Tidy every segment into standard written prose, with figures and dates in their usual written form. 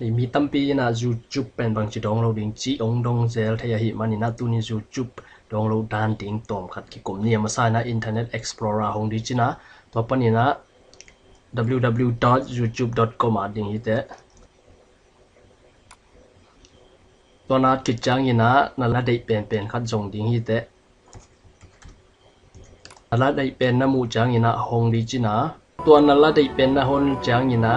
mi tampi na YouTube pen bang chi downloading chi ong dong zel thaya hi manina tuni YouTube download dan ting tom khat ki kom ni ma na Internet Explorer hong di china to panina www.youtube.com ading ite to na ki chang ina na la dei pen khat jong ding ite la dei pen na mu chang ina hong di china to na la dei pen na hon chang ina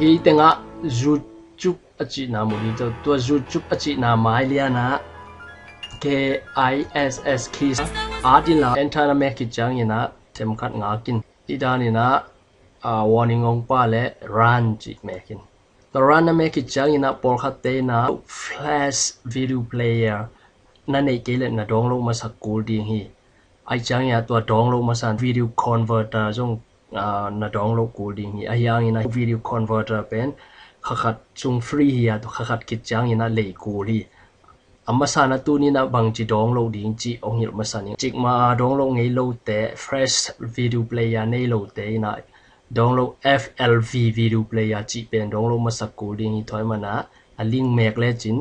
hi tenga YouTube achi na mu ni to YouTube achi na mai liana KISS keys adila enter na me ki chang ina tem khat nga kin idanina warning ong pa le run chi mekin to run na me ki chang ina por khat te na flash video player na nei ke le na download ma sakul ding hi ai chang ya to download ma san video converter jong na download ku ding hi ayang ina video converter pen khat chung free hi ya to khat ki chang ina le ku li amma sana tu ni na bang chi download ding chi ong hil ma san chik ma download ngei lo te fresh video player nei lo te na download FLV video player chi pen download ma sakul ding hi thoi mana a link mek le chin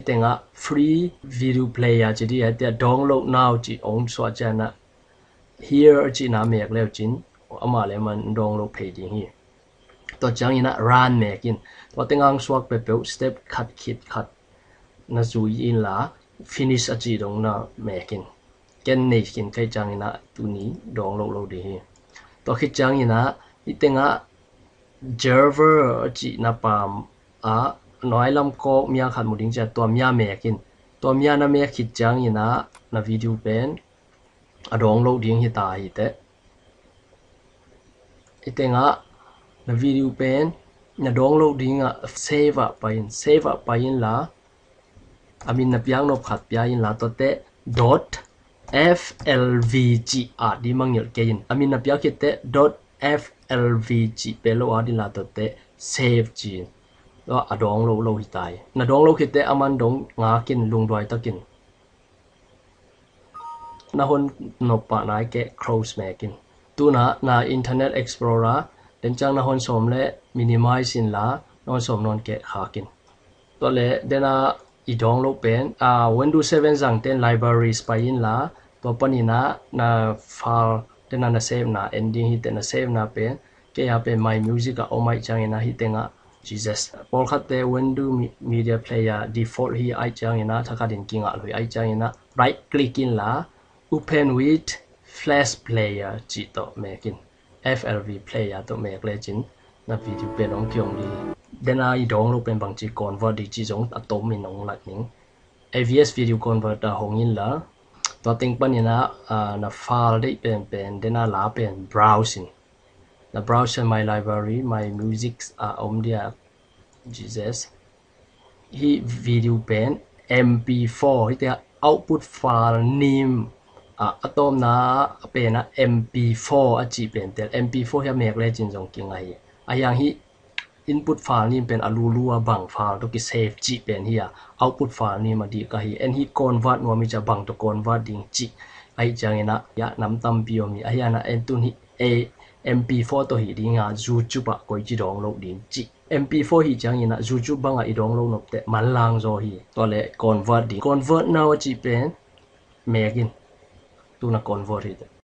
tenga free video player chi di ya download now chi ong so chana here chi na mek le chin ama le man download phe ding hi to chang ina run mekin to tengang swak pe pe step khat khit khat na zu in la finish achi dong na mekin ken nei kin kai chang ina tu ni download lo de hi to khit chang ina itenga server achi na pam a noi lam ko mya khat mu ding cha to mya mekin to mya na me khit chang ina na video pen a download ding hi ta hi te itenga na video pen na download ding a save pa in la amin na piang no khat pya in la to te .flvg a di mangil ke in amin na pya khit te .flvg pe lo a di la to te save ji lo a download lo hi tai na download khit te aman dong nga kin lung doi takin na hon no pa nai ke close mekin tu na Internet Explorer den chang na hon som le minimize in la non som non ke hakin to le dena i download pen Windows 7 jang ten libraries pa in la to panina na file dena na save na ending hi ten na save na pen ke ya pe my music a omai chang ina hi tenga Jesus por khatte Windows media player default hi ai chang ina thakadin kinga loi ai chang ina right click in la open with flash player chi to mekin FLV player to make legend na video pen ong kyong li dena I download pen bang chi convert di chi jong atom min ong la ning AVS video converter hong in la to ting panina na file dei pen dena la pen browsing na browse my library my music om dia Jesus hi video pen mp4 hi te output file name atom na pe na mp4 achi pen tel mp4 ya mek le chin jong king ai ayang hi input file ni pen alulu bang file to ki save chi pen hi output file ni ma di ka hi and hi convert no mi cha bang to convert ding chi ai chang ina ya nam tam pio mi ayana en tun hi mp4 to hi dinga YouTube ba koi chi download din chi mp4 hi chang ina YouTube banga I download no te man lang zo hi to le convert now chi pen mekin tu na convert hi